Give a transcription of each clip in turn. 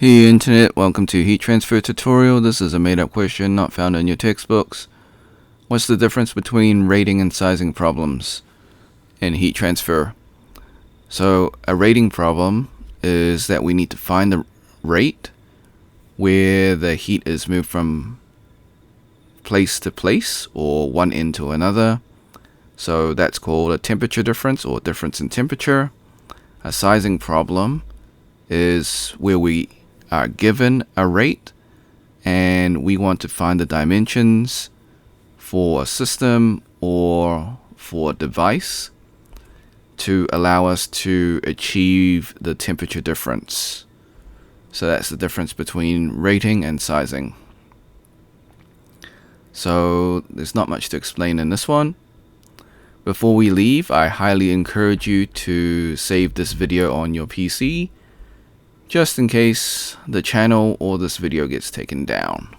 Hey Internet, welcome to heat transfer tutorial. This is a made-up question not found in your textbooks. What's the difference between rating and sizing problems in heat transfer? So a rating problem is that we need to find the rate where the heat is moved from place to place or one end to another. So that's called a temperature difference or difference in temperature. A sizing problem is where we are given a rate and we want to find the dimensions for a system or for a device to allow us to achieve the temperature difference. So that's the difference between rating and sizing. So there's not much to explain in this one. Before we leave, I highly encourage you to save this video on your PC just in case the channel or this video gets taken down.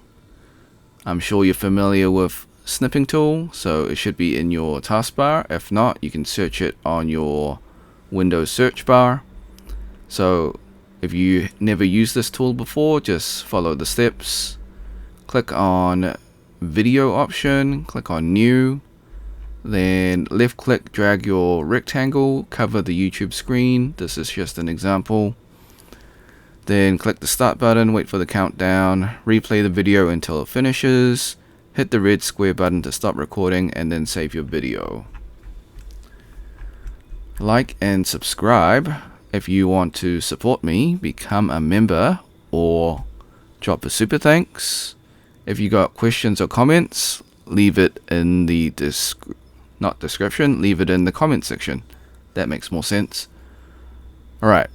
I'm sure you're familiar with snipping tool, so it should be in your taskbar. If not, you can search it on your Windows search bar. So if you never used this tool before, just follow the steps. Click on video option, click on new, then left click, drag your rectangle, cover the YouTube screen. This is just an example. Then click the start button, wait for the countdown, replay the video until it finishes, hit the red square button to stop recording, and then save your video. Like and subscribe if you want to support me, become a member, or drop a super thanks. If you got questions or comments, leave it in the leave it in the comment section. That makes more sense. Alright.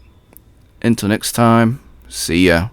Until next time, see ya.